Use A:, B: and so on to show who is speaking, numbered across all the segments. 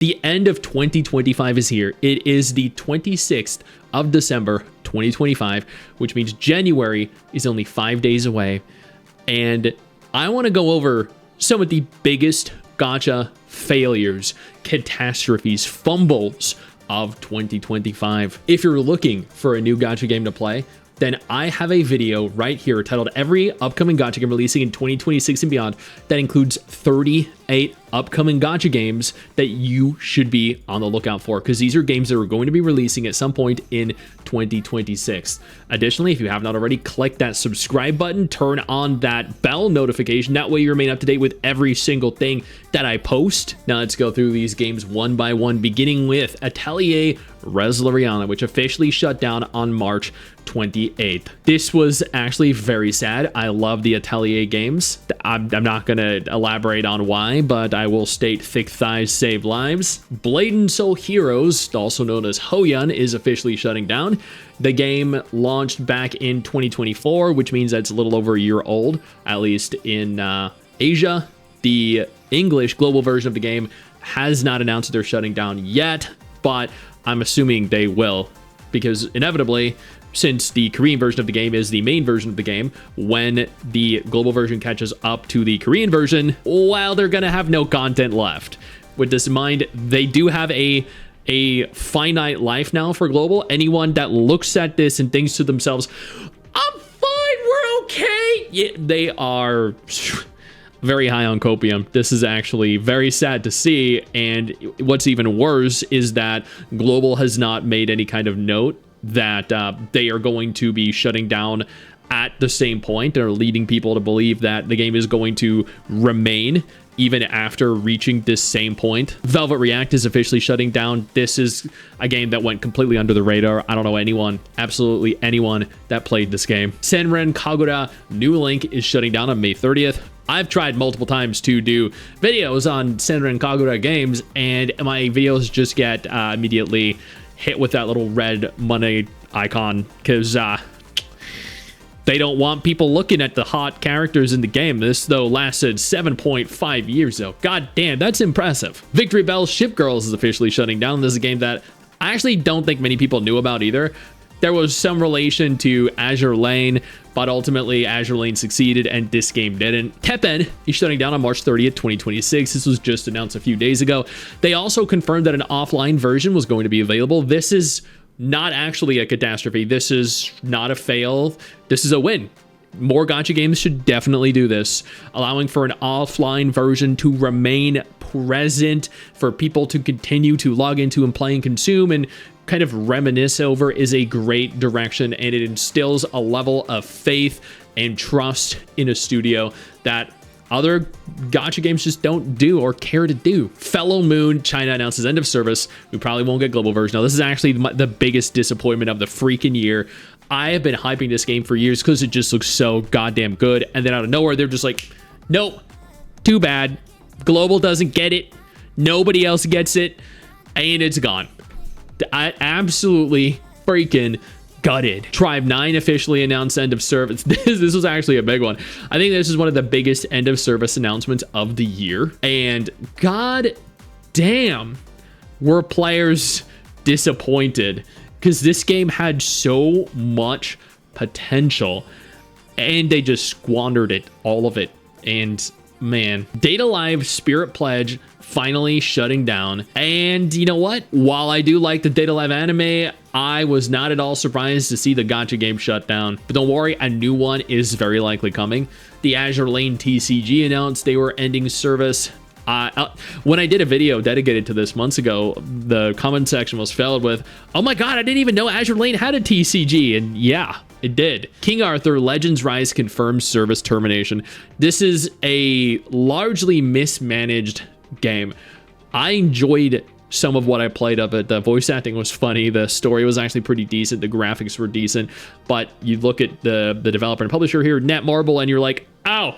A: The end of 2025 is here. It is the 26th of December, 2025, which means January is only 5 days away. And I want to go over some of the biggest gacha failures, catastrophes, fumbles of 2025. If you're looking for a new gacha game to play, then I have a video right here titled Every Upcoming Gacha Game Releasing in 2026 and Beyond that includes 38 upcoming gacha games that you should be on the lookout for, because these are games that are going to be releasing at some point in 2026. Additionally, if you have not already, click that subscribe button, turn on that bell notification. That way you remain up to date with every single thing that I post. Now let's go through these games one by one, beginning with Atelier Reslariana, which officially shut down on March 28th. This was actually very sad. I love the Atelier games. I'm not going to elaborate on why, but I will state thick thighs save lives. Blade and Soul Heroes, also known as Hoyun, is officially shutting down. The game launched back in 2024, which means that's a little over a year old, at least in Asia. The English global version of the game has not announced they're shutting down yet, but I'm assuming they will, because inevitably, since the Korean version of the game is the main version of the game, when the global version catches up to the Korean version, well, they're gonna have no content left. With this in mind, they do have a finite life now for global. Anyone that looks at this and thinks to themselves, I'm fine, we're okay, yeah, they are very high on copium. This is actually very sad to see, and what's even worse is that global has not made any kind of note that they are going to be shutting down at the same point. They're leading people to believe that the game is going to remain even after reaching this same point. Velvet React is officially shutting down. This is a game that went completely under the radar. I don't know anyone, absolutely anyone, that played this game. Senran Kagura New Link is shutting down on May 30th. I've tried multiple times to do videos on Senran Kagura games, and my videos just get immediately hit with that little red money icon, because they don't want people looking at the hot characters in the game. This, though, lasted 7.5 years, though. God damn, that's impressive. Victory Bell Ship Girls is officially shutting down. This is a game that I actually don't think many people knew about either. There was some relation to Azure Lane, but ultimately Azure Lane succeeded and this game didn't. Tepen is shutting down on March 30th, 2026. This was just announced a few days ago. They also confirmed that an offline version was going to be available. This is not actually a catastrophe. This is not a fail. This is a win. More gacha games should definitely do this, allowing for an offline version to remain present for people to continue to log into and play and consume and kind of reminisce over is a great direction, and it instills a level of faith and trust in a studio that other gacha games just don't do or care to do. Fellow Moon, China announces end of service. We probably won't get global version. Now, this is actually the biggest disappointment of the freaking year. I have been hyping this game for years because it just looks so goddamn good, and then out of nowhere, they're just like, nope, too bad. Global doesn't get it. Nobody else gets it, and it's gone. I absolutely freaking gutted. Tribe 9 officially announced end of service. This was actually a big one. I think this is one of the biggest end of service announcements of the year. And god damn, were players disappointed, because this game had so much potential and they just squandered it, all of it. And man, Data Live Spirit Pledge finally shutting down. And you know what? While I do like the Data Live anime, I was not at all surprised to see the gacha game shut down. But don't worry, a new one is very likely coming. The Azure Lane TCG announced they were ending service. When I did a video dedicated to this months ago, the comment section was filled with, oh my god, I didn't even know Azure Lane had a TCG. And yeah, it did. King Arthur Legends Rise confirms service termination. This is a largely mismanaged game. I enjoyed some of what I played of it. The voice acting was funny. The story was actually pretty decent. The graphics were decent. But you look at the developer and publisher here, Netmarble, and you're like, oh,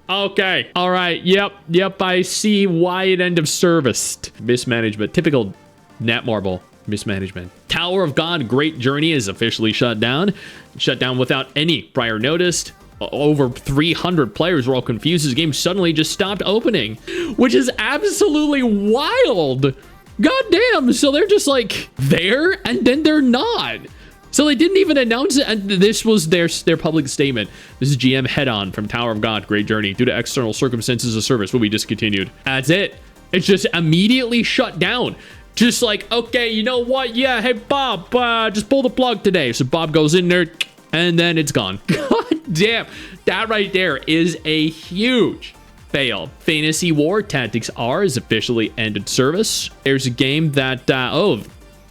A: okay, all right, yep, I see why it end of serviced. Mismanagement, typical Netmarble mismanagement. Tower of God Great Journey is officially shut down. Shut down without any prior notice. Over 300 players were all confused as the game suddenly just stopped opening, which is absolutely wild. God damn. So they're just like there and then they're not. So they didn't even announce it, and this was their public statement. This is GM Head-On from Tower of God, Great Journey. Due to external circumstances, the service will be discontinued. That's it. It's just immediately shut down. Just like, okay, you know what? Yeah, hey, Bob, just pull the plug today. So Bob goes in there, and then it's gone. God damn. That right there is a huge fail. Fantasy War Tactics R is officially ended service. There's a game that,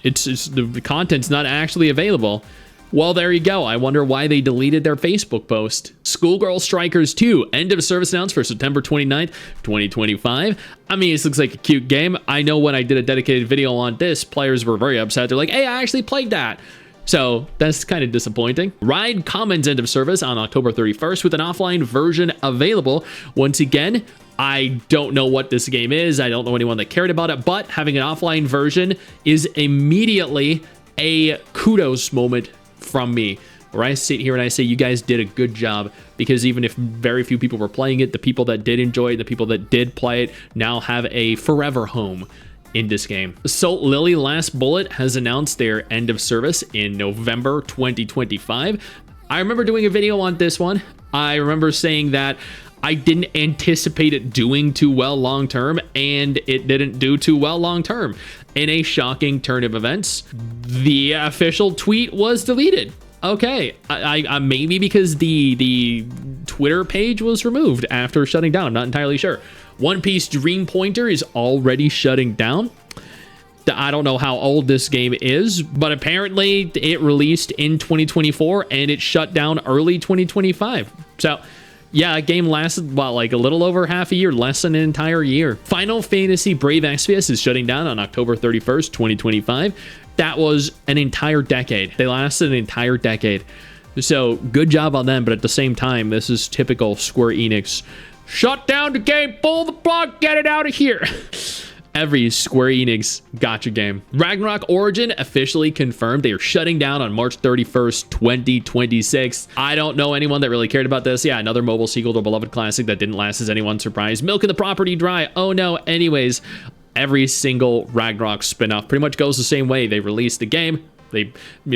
A: it's the content's not actually available. Well, there you go. I wonder why they deleted their Facebook post. Schoolgirl Strikers 2, end of service announced for September 29th, 2025. I mean, this looks like a cute game. I know when I did a dedicated video on this, players were very upset. They're like, hey, I actually played that. So that's kind of disappointing. Ride Commons end of service on October 31st with an offline version available. Once again, I don't know what this game is. I don't know anyone that cared about it, but having an offline version is immediately a kudos moment from me, where I sit here and I say, you guys did a good job, because even if very few people were playing it, the people that did enjoy it, the people that did play it now have a forever home in this game. Salt Lily Last Bullet has announced their end of service in November 2025. I remember doing a video on this one. I remember saying that I didn't anticipate it doing too well long term, and it didn't do too well long term. In a shocking turn of events, the official tweet was deleted. Okay, I maybe because the Twitter page was removed after shutting down. I'm not entirely sure. One Piece Dream Pointer is already shutting down. I don't know how old this game is, but apparently it released in 2024 and it shut down early 2025. So yeah, a game lasted, well, like a little over half a year, less than an entire year. Final Fantasy Brave Exvius is shutting down on October 31st, 2025. That was an entire decade. They lasted an entire decade. So good job on them, but at the same time, this is typical Square Enix. Shut down the game, pull the plug, get it out of here. Every Square Enix gacha game. Ragnarok Origin officially confirmed they are shutting down on March 31st, 2026. I don't know anyone that really cared about this. Yeah, another mobile sequel to a beloved classic that didn't last as anyone's surprise. Milking the property dry. Oh no. Anyways, every single Ragnarok spin-off pretty much goes the same way. They release the game. They,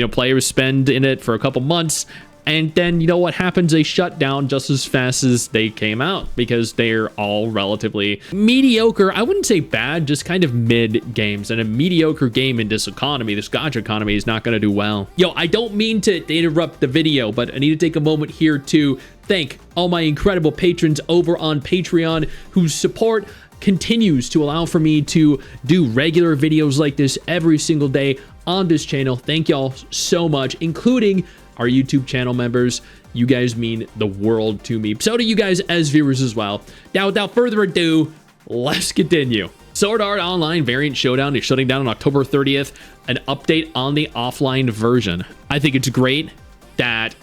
A: players spend in it for a couple months. And then, you know what happens? They shut down just as fast as they came out, because they're all relatively mediocre. I wouldn't say bad, just kind of mid games. And a mediocre game in this economy, this gacha economy, is not going to do well. Yo, I don't mean to interrupt the video, but I need to take a moment here to thank all my incredible patrons over on Patreon whose support continues to allow for me to do regular videos like this every single day on this channel. Thank y'all so much, including our YouTube channel members. You guys mean the world to me. So do you guys as viewers as well. Now, without further ado, let's continue. Sword Art Online Variant Showdown is shutting down on October 30th. An update on the offline version. I think it's great that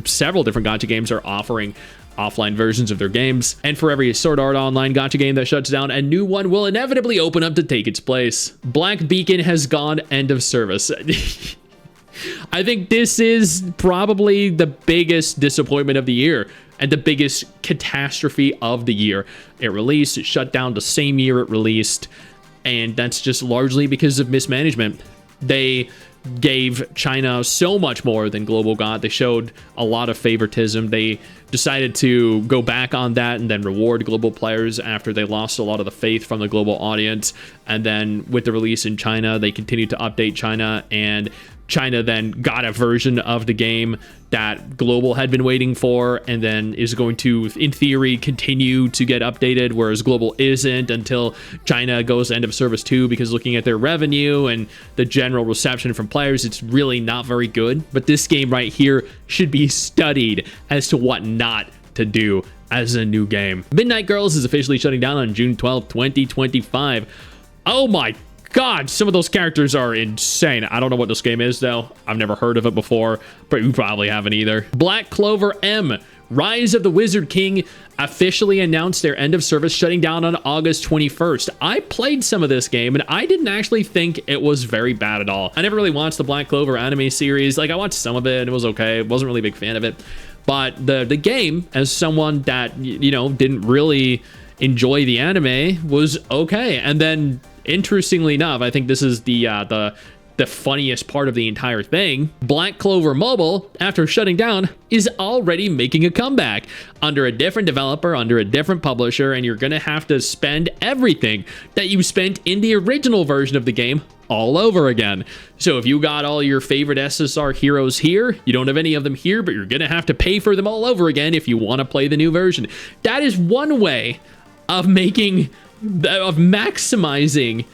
A: several different gacha games are offering offline versions of their games, and for every Sword Art Online gacha game that shuts down, a new one will inevitably open up to take its place. Black Beacon has gone end of service. I think this is probably the biggest disappointment of the year and the biggest catastrophe of the year. It released, it shut down the same year it released, and that's just largely because of mismanagement. They gave China so much more than global got. They showed a lot of favoritism. They decided to go back on that and then reward global players after they lost a lot of the faith from the global audience. And then with the release in China, they continued to update China, and China then got a version of the game that global had been waiting for, and then is going to, in theory, continue to get updated, whereas global isn't until China goes end of service too, because looking at their revenue and the general reception from players, it's really not very good. But this game right here should be studied as to what not to do as a new game. Midnight Girls is officially shutting down on June 12th, 2025. Oh my God, some of those characters are insane. I don't know what this game is, though. I've never heard of it before, but you probably haven't either. Black Clover M, Rise of the Wizard King, officially announced their end of service, shutting down on August 21st. I played some of this game, and I didn't actually think it was very bad at all. I never really watched the Black Clover anime series. Like, I watched some of it, and it was okay. Wasn't really a big fan of it. But the game, as someone that, didn't really enjoy the anime, was okay. And then interestingly enough, I think this is the funniest part of the entire thing. Black Clover Mobile, after shutting down, is already making a comeback under a different developer, under a different publisher, and you're gonna have to spend everything that you spent in the original version of the game all over again. So if you got all your favorite SSR heroes here, you don't have any of them here, but you're gonna have to pay for them all over again if you want to play the new version. That is one way of maximizing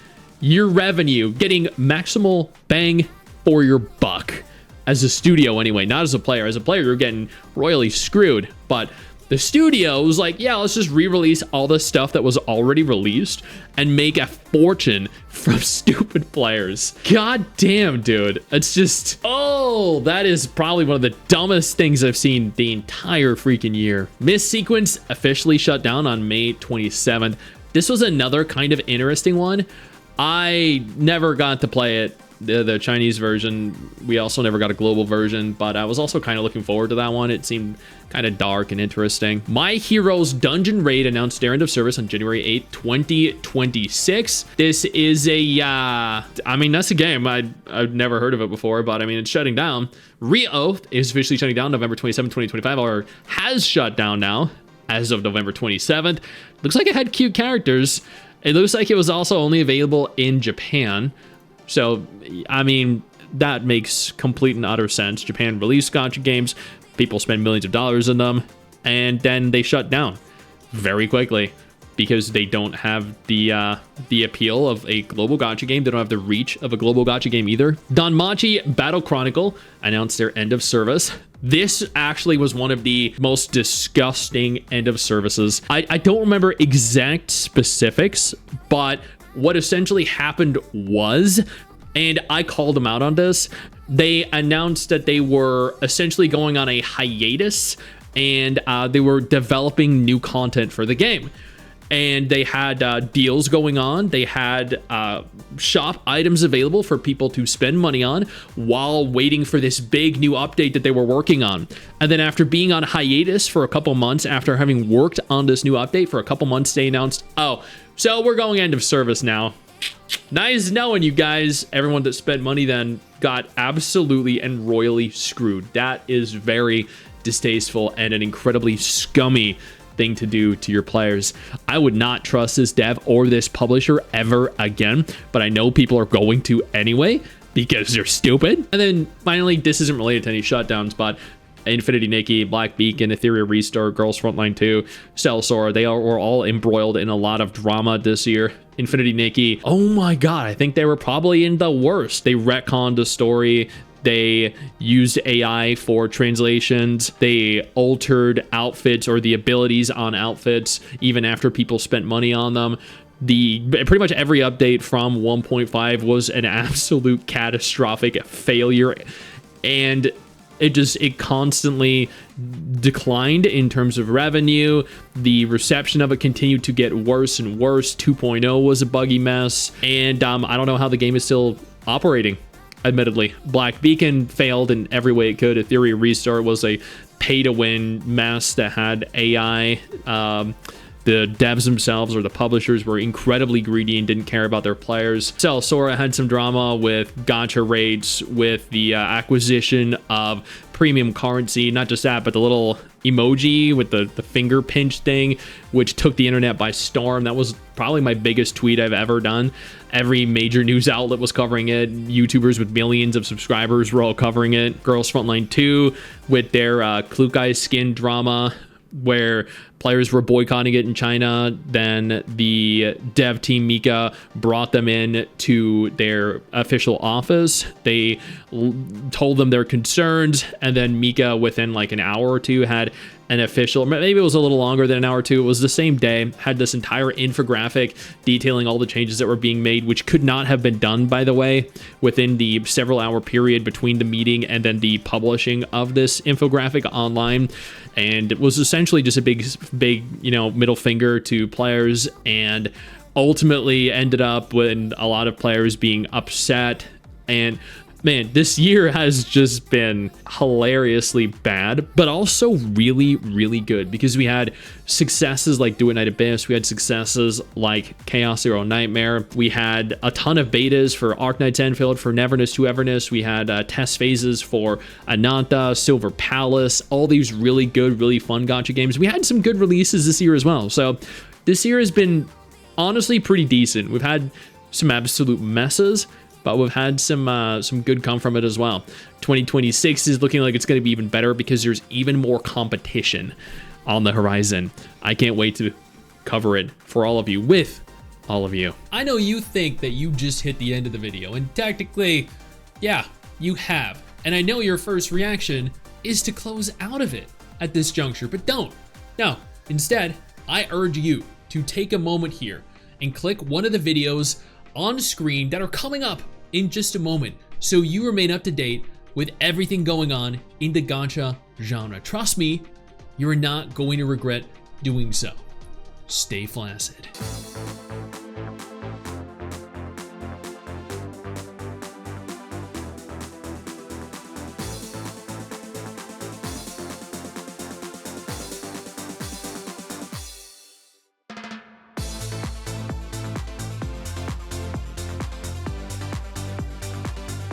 A: your revenue, getting maximal bang for your buck as a studio anyway, not as a player. As a player, you're getting royally screwed, but the studio was like, yeah, let's just re-release all the stuff that was already released and make a fortune from stupid players. God damn, dude. It's just, oh, that is probably one of the dumbest things I've seen the entire freaking year. Miss Sequence officially shut down on May 27th. This was another kind of interesting one. I never got to play it, the Chinese version. We also never got a global version, but I was also kind of looking forward to that one. It seemed kind of dark and interesting. My Heroes Dungeon Raid announced their end of service on January 8th, 2026. This is I mean, that's a game. I've never heard of it before, but I mean, it's shutting down. Re-Oath is officially shutting down November 27th, 2025, or has shut down now as of November 27th. Looks like it had cute characters. It looks like it was also only available in Japan. So, I mean, that makes complete and utter sense. Japan released gacha games, people spend millions of dollars in them, and then they shut down very quickly because they don't have the appeal of a global gacha game. They don't have the reach of a global gacha game either. Danmachi Battle Chronicle announced their end of service. This actually was one of the most disgusting end of services. I don't remember exact specifics, but what essentially happened was, and I called them out on this, they announced that they were essentially going on a hiatus and they were developing new content for the game. And they had deals going on. They had shop items available for people to spend money on while waiting for this big new update that they were working on. And then after being on hiatus for a couple months, after having worked on this new update for a couple months, they announced, oh, so we're going end of service now. Nice knowing you guys. Everyone that spent money then got absolutely and royally screwed. That is very distasteful and an incredibly scummy thing to do to your players. I would not trust this dev or this publisher ever again, but I know people are going to anyway because they're stupid. And then finally, this isn't related to any shutdowns, but Infinity Nikki, Black Beacon, Ethereal Restart, Girls Frontline 2, Cell Sora, they were all embroiled in a lot of drama this year. Infinity Nikki, oh my god, I think they were probably in the worst. They retconned the story. They used AI for translations. They altered outfits or the abilities on outfits even after people spent money on them. Pretty much every update from 1.5 was an absolute catastrophic failure, and it constantly declined in terms of revenue. The reception of it continued to get worse and worse. 2.0 was a buggy mess, and I don't know how the game is still operating. Admittedly, Black Beacon failed in every way it could. Ethereal Restart was a pay-to-win mess that had AI. The devs themselves or the publishers were incredibly greedy and didn't care about their players. Cell Sora had some drama with gacha raids, with the acquisition of premium currency. Not just that, but the little emoji with the finger pinch thing, which took the internet by storm. That was probably my biggest tweet I've ever done. Every major news outlet was covering it. YouTubers with millions of subscribers were all covering it. Girls Frontline 2 with their Klukai skin drama, where players were boycotting it in China. Then the dev team Mika brought them in to their official office. They told them their concerns, and then Mika within like an hour or two had an official, maybe it was a little longer than an hour or two, it was the same day, had this entire infographic detailing all the changes that were being made, which could not have been done, by the way, within the several hour period between the meeting and then the publishing of this infographic online. And it was essentially just a big, middle finger to players, and ultimately ended up with a lot of players being upset. And Man, this year has just been hilariously bad, but also really, really good, because we had successes like Do It Night Abyss, we had successes like Chaos Zero Nightmare, we had a ton of betas for Arknights Enfield, for Neverness to Everness, we had test phases for Ananta, Silver Palace, all these really good, really fun gacha games. We had some good releases this year as well, so this year has been honestly pretty decent. We've had some absolute messes, but we've had some good come from it as well. 2026 is looking like it's going to be even better, because there's even more competition on the horizon. I can't wait to cover it for all of you, with all of you. I know you think that you just hit the end of the video, and technically, yeah, you have. And I know your first reaction is to close out of it at this juncture, but don't. No, instead, I urge you to take a moment here and click one of the videos on screen that are coming up in just a moment, so you remain up to date with everything going on in the gacha genre. Trust me, you're not going to regret doing so. Stay flaccid.